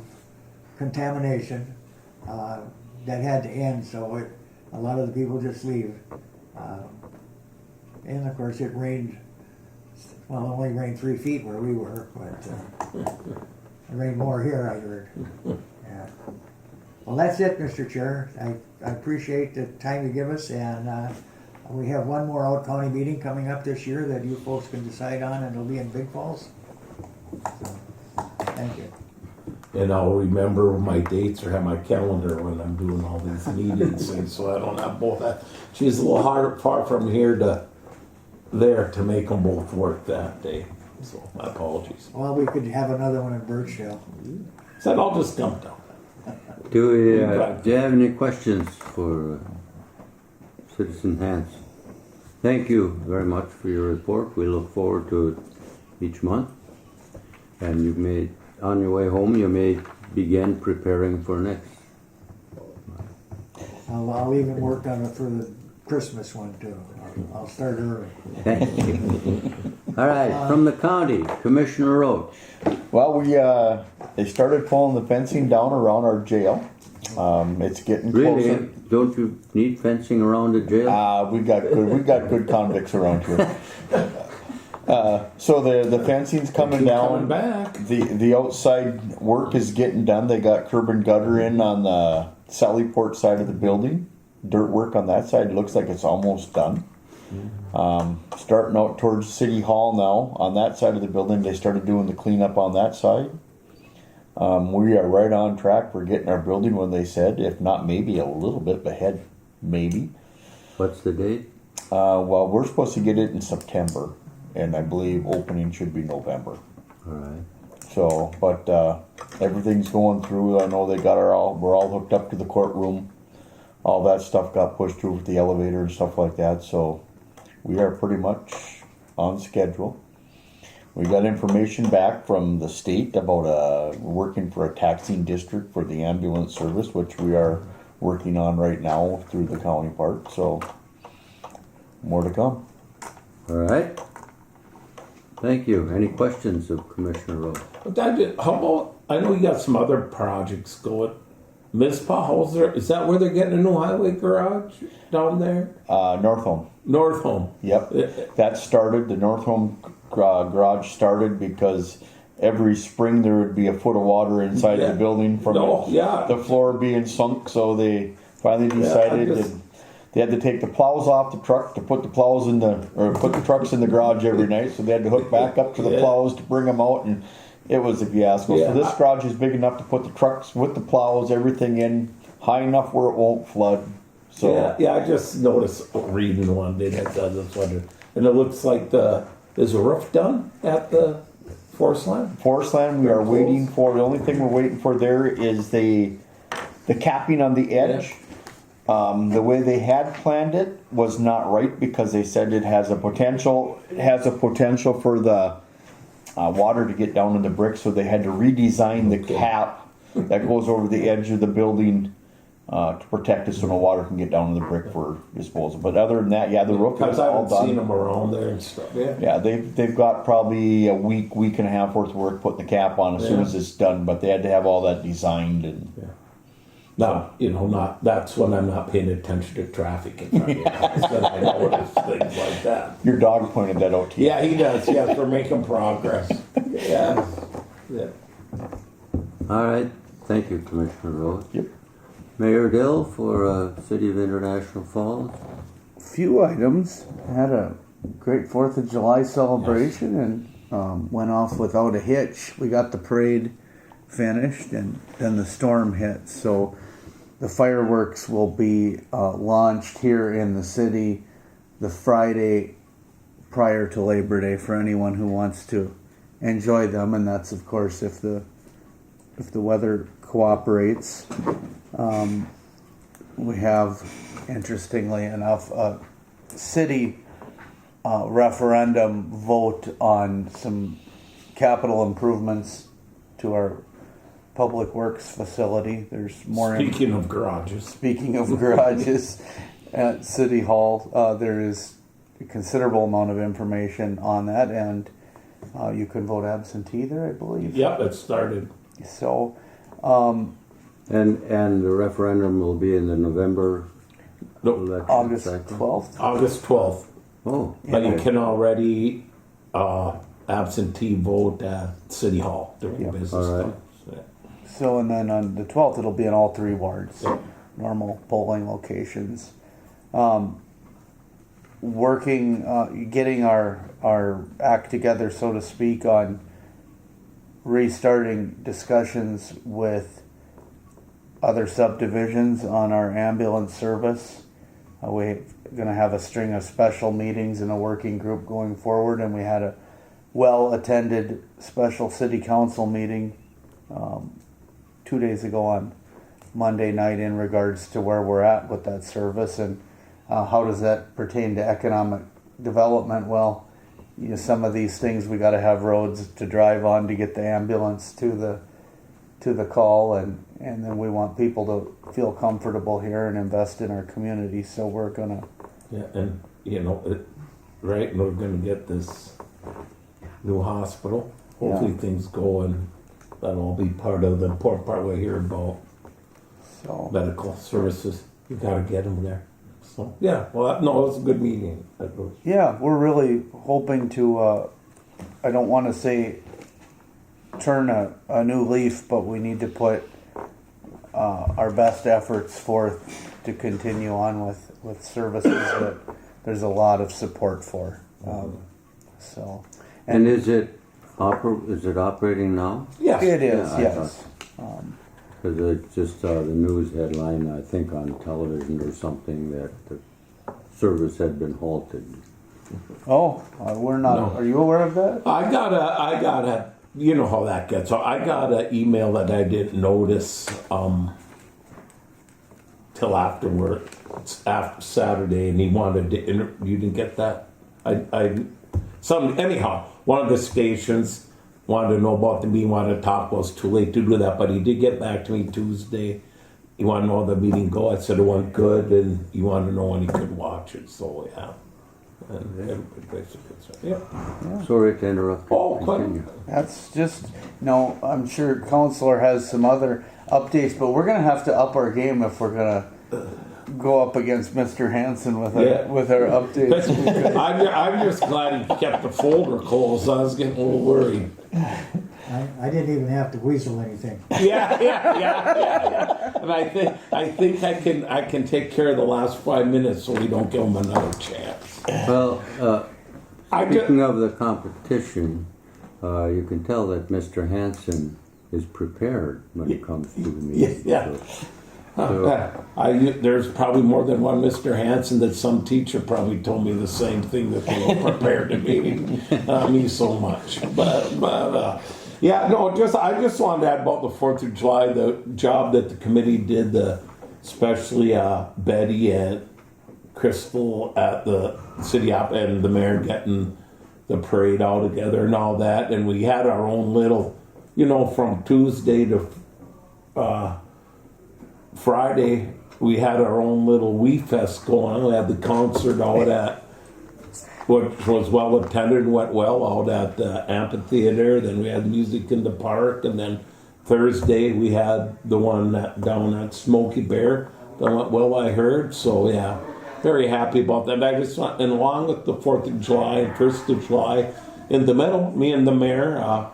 contamination, that had to end. So a lot of the people just leave. And of course, it rained. Well, it only rained 3 feet where we were, but it rained more here, I heard. Yeah. Well, that's it, Mr. Chair. I appreciate the time you give us, and we have one more out-county meeting coming up this year that you folks can decide on, and it'll be in Big Falls. So, thank you. And I'll remember my dates or have my calendar when I'm doing all these meetings, and so I don't have both. She's a little far from here to there to make them both work that day. So my apologies. Well, we could have another one in Birchdale. So I'll just dump down. Do you have any questions for Citizen Hans? Thank you very much for your report. We look forward to it each month. And on your way home, you may begin preparing for next. I'll even work on it for the Christmas one too. I'll start early. Thank you. All right, from the county, Commissioner Roach. Well, they started pulling the fencing down around our jail. It's getting Really? closer. Don't you need fencing around the jail? We got good convicts around here. So the fencing's coming down. Coming back. The outside work is getting done. They got curb and gutter in on the Sallyport side of the building. Dirt work on that side looks like it's almost done. Starting out towards City Hall now. On that side of the building, they started doing the cleanup on that side. We are right on track for getting our building when they said, if not maybe a little bit ahead, maybe. What's the date? Well, we're supposed to get it in September, and I believe opening should be November. All right. So, but everything's going through. I know we're all hooked up to the courtroom. All that stuff got pushed through with the elevator and stuff like that. So we are pretty much on schedule. We got information back from the state about working for a taxing district for the ambulance service, which we are working on right now through the county part. So more to come. All right. Thank you. Any questions of Commissioner Roach? How about, I know you got some other projects going. Mizpah, is that where they're getting a new highway garage down there? North Home. North Home. Yep. That started, the North Home garage started because every spring there would be a foot of water inside Yeah. the building from No, yeah. the floor being sunk. So they finally decided I just- that they had to take the plows off the truck to put the plows in put the trucks in the garage every night. So they had to hook back up to the Yeah. plows to bring them out, and it was a fiasco. Yeah. So this garage is big enough to put the trucks with the plows, everything in, high enough where it won't flood. So Yeah, I just noticed reading one day that I just wondered. And it looks like is the roof done at the Forest Land? Forest Land, we are waiting for, the only thing we're waiting for there is the capping on the edge. The way they had planned it was not right because they said it has a potential for the water to get down in the brick, so they had to redesign the cap that goes over the edge of the building to protect it so no water can get down in the brick for disposal. But other than that, yeah, the roof Because is I all haven't seen done. them around there and stuff. Yeah. Yeah, they've got probably a week and a half worth of work putting the cap on as soon Yeah. as it's done, but they had to have all that designed and Now, that's when I'm not paying attention to traffic in front of the house. Then I notice things like that. your dog pointed that out to you. Yeah, he does. Yes, we're making progress. Yeah. Yeah. All right, thank you, Commissioner Rose. Yep. Mayor Dill for City of International Falls. Few items. Had a great 4th of July celebration and went off without a hitch. We got the parade finished and then the storm hit. So the fireworks will be launched here in the city the Friday prior to Labor Day for anyone who wants to enjoy them. And that's, of course, if the weather cooperates. We have, interestingly enough, a city referendum vote on some capital improvements to our public works facility. There's more. Speaking of garages. Speaking of garages at City Hall, there is a considerable amount of information on that, and you can vote absentee there, I believe. Yep, it started. So, And the referendum will be in the November election August cycle? 12th. August 12th. Oh, But you can already absentee vote at City Hall during Yep. business All right. time. So, So, and then on the 12th, it'll be in all 3 wards, normal polling locations. Getting our act together, so to speak, on restarting discussions with other subdivisions on our ambulance service. We're going to have a string of special meetings and a working group going forward, and we had a well-attended special city council meeting 2 days ago on Monday night in regards to where we're at with that service and how does that pertain to economic development. Well, some of these things we got to have roads to drive on to get the ambulance to the call, and then we want people to feel comfortable here and invest in our community. So we're gonna and right, and we're gonna get this new hospital. Hopefully things go, and that'll all be part of the important part we hear about medical services. You gotta get them there. So yeah, well, no, it was a good meeting. Yeah, we're really hoping to, I don't want to say turn a new leaf, but we need to put our best efforts forth to continue on with services that there's a lot of support for. And is it operating now? Yes. It is, Yeah, I yes. Because I just saw the news headline, I think on television or something, that the service had been halted. Oh, we're not. No. Are you aware of that? I got a, you know how that gets. So I got an email that I didn't notice till afterward, after Saturday, and he wanted to. You didn't get that? Anyhow, one of the stations wanted to know about the meeting, wanted to talk. Well, it's too late to do that, but he did get back to me Tuesday. He wanted to know how the meeting go. I said it went good, and he wanted to know when he could watch it. So yeah. And everybody basically said, yeah. Sorry to interrupt. Oh, Continue. That's just, I'm sure Counselor has some other updates, but we're going to have to up our game if we're going to go up against Mr. Hanson with our updates. I'm just glad he kept the folder closed. I was getting a little worried. I didn't even have to weasel anything. Yeah. And I think I can take care of the last 5 minutes so we don't give them another chance. Well, I ju- speaking of the competition, you can tell that Mr. Hanson is prepared when it comes to the meeting. Yeah. So, There's probably more than one Mr. Hanson that some teacher probably told me the same thing that they were prepared to be. Me so much, but yeah, no. I just wanted to add about the 4th of July, the job that the committee did, especially Betty and Crystal at the city op and the mayor getting the parade all together and all that, and we had our own little, from Tuesday to Friday, we had our own little Wee Fest going on. We had the concert out at, which was well attended and went well, out at the amphitheater. Then we had music in the park. And then Thursday, we had the one down at Smoky Bear. That went well, I heard. So, yeah, very happy about that. I just went, and along with the 4th of July and 1st of July, in the middle, me and the mayor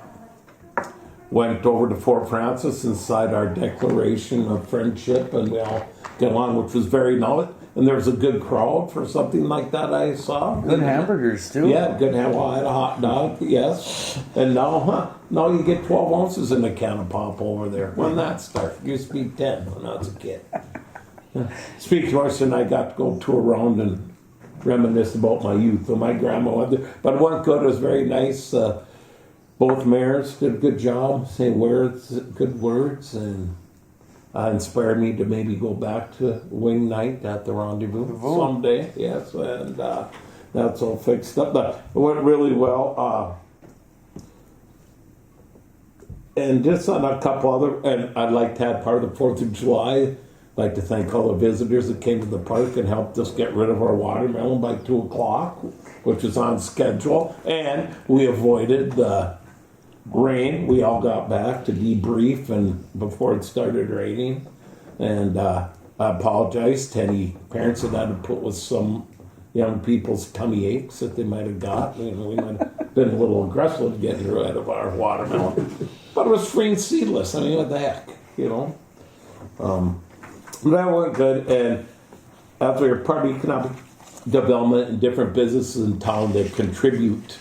went over to Fort Francis and signed our declaration of friendship, and we all get along, which was very nice. And there was a good crowd for something like that I saw. Good hamburgers too. Yeah, good ham. Well, I had a hot dog, yes. And now you get 12 ounces in a can of pop over there. When did that start? Used to be 10 when I was a kid. Speaking of which, and I got to go tour around and reminisce about my youth. And my grandma went there. But it went good. It was very nice. Both mayors did a good job saying good words, and inspired me to maybe go back to wing night at the Rendezvous someday. Yes, and that's all fixed up. But it went really well. And just on a couple other, and I'd like to have part of the 4th of July. I'd like to thank all the visitors that came to the park and helped us get rid of our watermelon by 2 o'clock, which is on schedule. And we avoided the rain. We all got back to debrief and before it started raining. And I apologize to any parents that had to put with some young people's tummy aches that they might have got. We might have been a little aggressive getting rid of our watermelon. But it was free and seedless. I mean, what the heck, But that went good. And after you're part of economic development and different businesses in town that contribute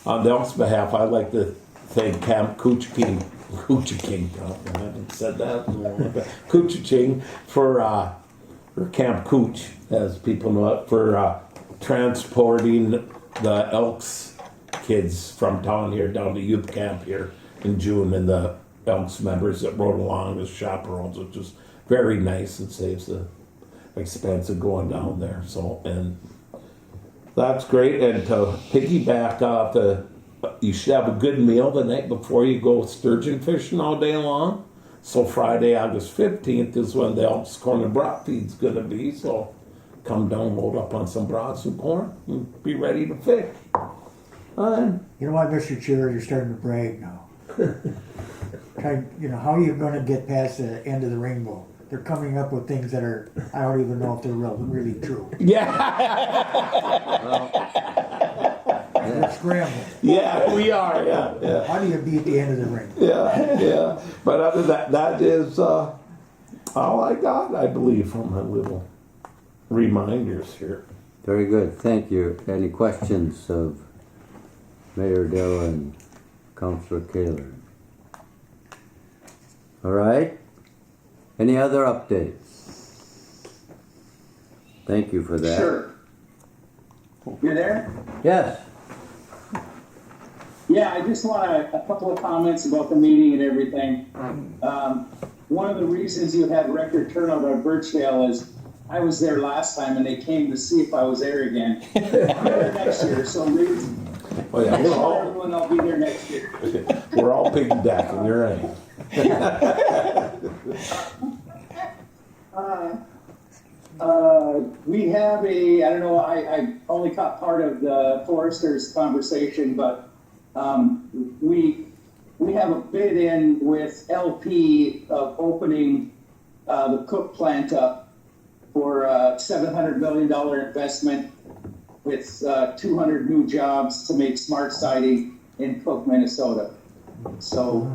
on the Elks' behalf, I'd like to thank Camp Koochiching, I haven't said that in a long time. Koochiching for, or Camp Cooch, as people know it, for transporting the Elks kids from town here down to youth camp here in June, and the Elks members that rode along as chaperones, which is very nice. It saves the expense of going down there. So, and that's great. And to piggyback off you should have a good meal the night before you go sturgeon fishing all day long. So Friday, August 15th is when the Elks Corn and Broth Feed's going to be. So come down, load up on some broths and corn, and be ready to fish. You know what, Mr. Chair, you're starting to brag now. How are you going to get past the end of the rainbow? They're coming up with things that are, I don't even know if they're really true. Yeah. They're scrambling. Yeah, we are. Yeah. How do you beat the end of the rainbow? Yeah. But other than that is all I got, I believe, from my little reminders here. very good. Thank you. Any questions of Mayor Dill and Councilor Kaler? All right. Any other updates? Thank you for that. Sure. You're there? Yes. Yeah, I just want a couple of comments about the meeting and everything. One of the reasons you had record turnout on Birchdale is I was there last time and they came to see if I was there again. I'm there next year, so Oh yeah, everyone, I'll be there next year. we're all piggybacking. You're right. We have I don't know, I only caught part of the foresters conversation, but we have a bid in with LP of opening the Cook plant up for a $700 million investment with 200 new jobs to make smart siding in Cook, Minnesota. So,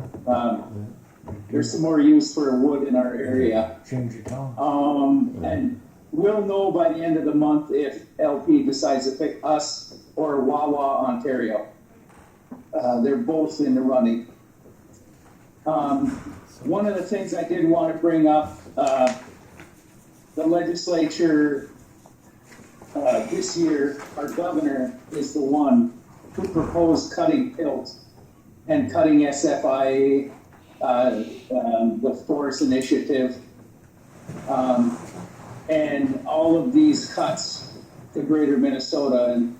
there's some more use for wood in our area. Change your tone. And we'll know by the end of the month if LP decides to pick us or Wawa, Ontario. They're both in the running. One of the things I did want to bring up, the legislature this year, our governor is the one who proposed cutting PILT and cutting SFIA, the Forest Initiative, and all of these cuts to Greater Minnesota. And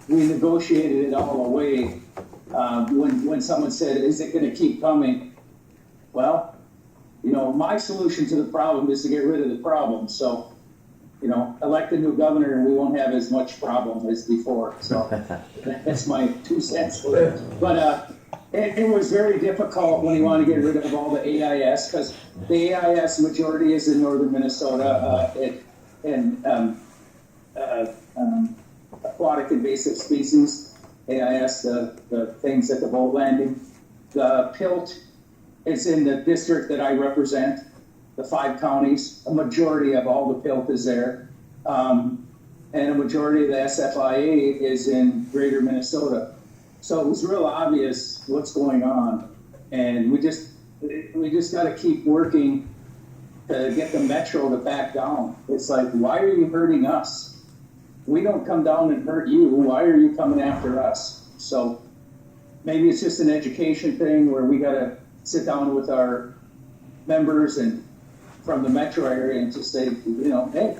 we negotiated it all away. When someone said, "Is it going to keep coming?" Well, my solution to the problem is to get rid of the problem. So, elect a new governor and we won't have as much problem as before. So that's my 2 cents for it. But it was very difficult when he wanted to get rid of all the AIS, because the AIS majority is in northern Minnesota, aquatic invasive species, AIS, the things at the boat landing. The PILT is in the district that I represent, the 5 counties. A majority of all the PILT is there. And a majority of the SFIA is in greater Minnesota. So it was real obvious what's going on. And we just got to keep working to get the metro to back down. It's like, why are you hurting us? We don't come down and hurt you. Why are you coming after us? So maybe it's just an education thing where we got to sit down with our members and from the metro area and just say, hey,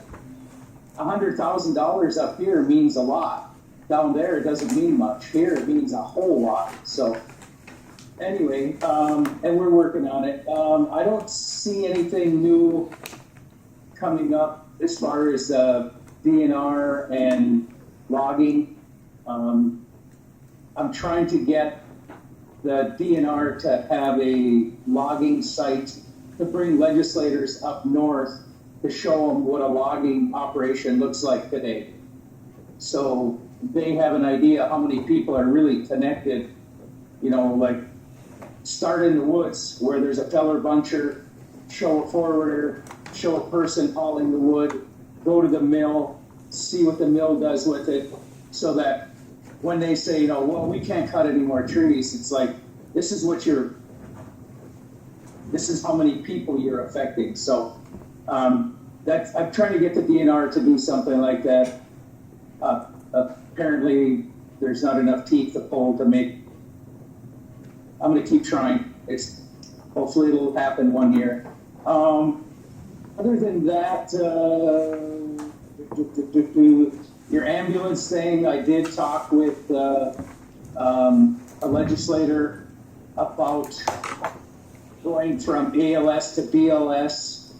$100,000 up here means a lot. Down there, it doesn't mean much. Here, it means a whole lot. So anyway, and we're working on it. I don't see anything new coming up as far as DNR and logging. I'm trying to get the DNR to have a logging site to bring legislators up north to show them what a logging operation looks like today. So they have an idea how many people are really connected, like start in the woods where there's a feller buncher, show a forwarder, show a person hauling the wood, go to the mill, see what the mill does with it, so that when they say, well, we can't cut any more trees, it's like, this is how many people you're affecting. So I'm trying to get the DNR to do something like that. Apparently, there's not enough teeth to pull to make. I'm going to keep trying. Hopefully it'll happen one year. Other than that, your ambulance thing, I did talk with a legislator about going from ALS to BLS,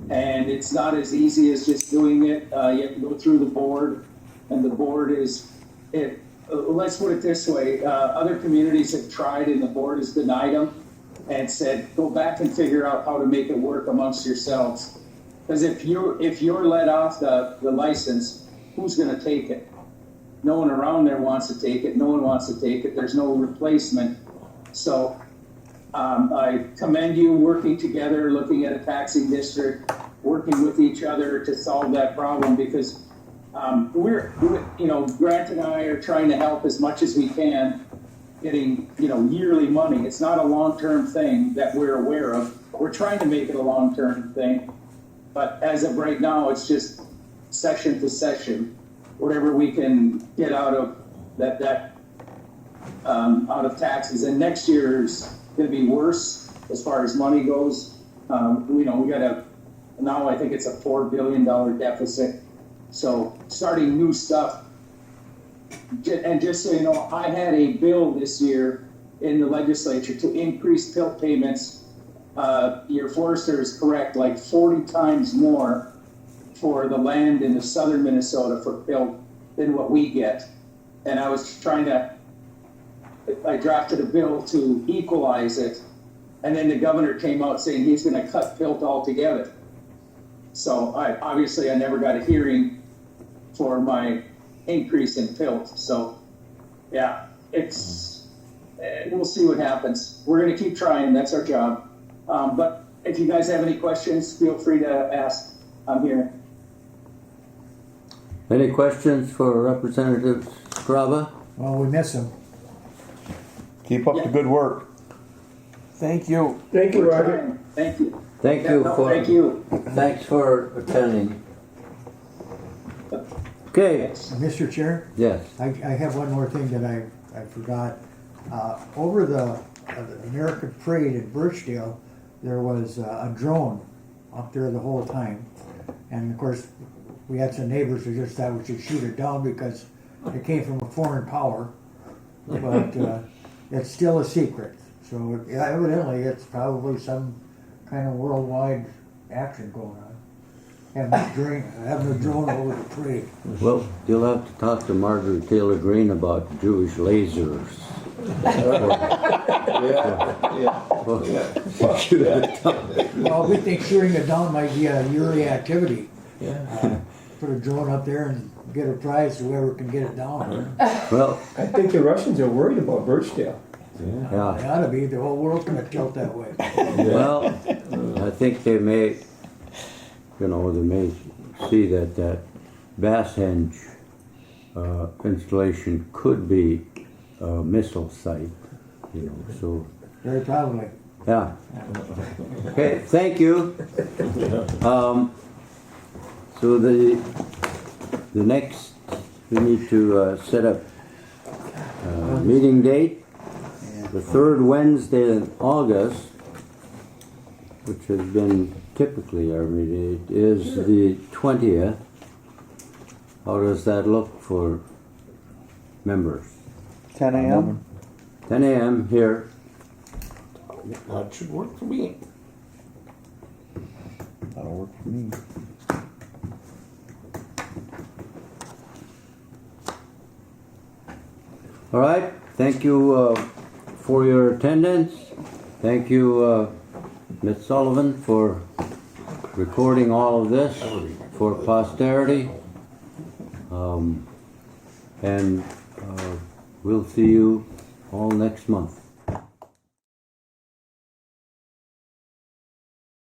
and it's not as easy as just doing it. You have to go through the board, and the board let's put it this way, other communities have tried and the board has denied them and said, go back and figure out how to make it work amongst yourselves. Because if you're let off the license, who's going to take it? No one around there wants to take it. No one wants to take it. There's no replacement. So I commend you working together, looking at a taxing district, working with each other to solve that problem, because Grant and I are trying to help as much as we can, getting, yearly money. It's not a long-term thing that we're aware of. We're trying to make it a long-term thing, but as of right now, it's just session to session, whatever we can get out of that out of taxes. And next year's going to be worse as far as money goes. We got now I think it's a $4 billion deficit. So starting new stuff, and just so you know, I had a bill this year in the legislature to increase PILT payments. Your forester is correct, like 40 times more for the land in the southern Minnesota for PILT than what we get. And I drafted a bill to equalize it, and then the governor came out saying he's going to cut PILT altogether. So I never got a hearing for my increase in PILT. So yeah, it's we'll see what happens. We're going to keep trying. That's our job. But if you guys have any questions, feel free to ask. I'm here. Any questions for Representative Straba? Well, we miss him. Keep up the good work. Thank you. Thank you, We're Roger. trying. Thank you. Thank you No, for. thank you. Thanks for attending. Okay. Mr. Chair, Yes. I have one more thing that I forgot. Over the American Parade in Birchdale, there was a drone up there the whole time. And of course, we had some neighbors who just thought we should shoot it down because it came from a foreign power. But it's still a secret. So evidently it's probably some kind of worldwide action going on. Having a drone over the parade. Well, you'll have to talk to Margaret Taylor Greene about Jewish lasers. Well, we think shooting it down might be a yearly activity. Put a drone up there and get a prize, whoever can get it down. Well, I think the Russians are worried about Birchdale. They yeah. ought to be. The whole world's going to tilt that way. Well, I think they may, they may see that Bass Henge installation could be a missile site, so, Very probably. yeah. Okay, thank you. So the next, we need to set up a meeting date. The third Wednesday in August, which has been typically our meeting date, is the 20th. How does that look for members? 10 a.m. 10 a.m. here. That should work for me. That'll work for me. All right. Thank you for your attendance. Thank you, Ms. Sullivan, for recording all of this for posterity. And we'll see you all next month.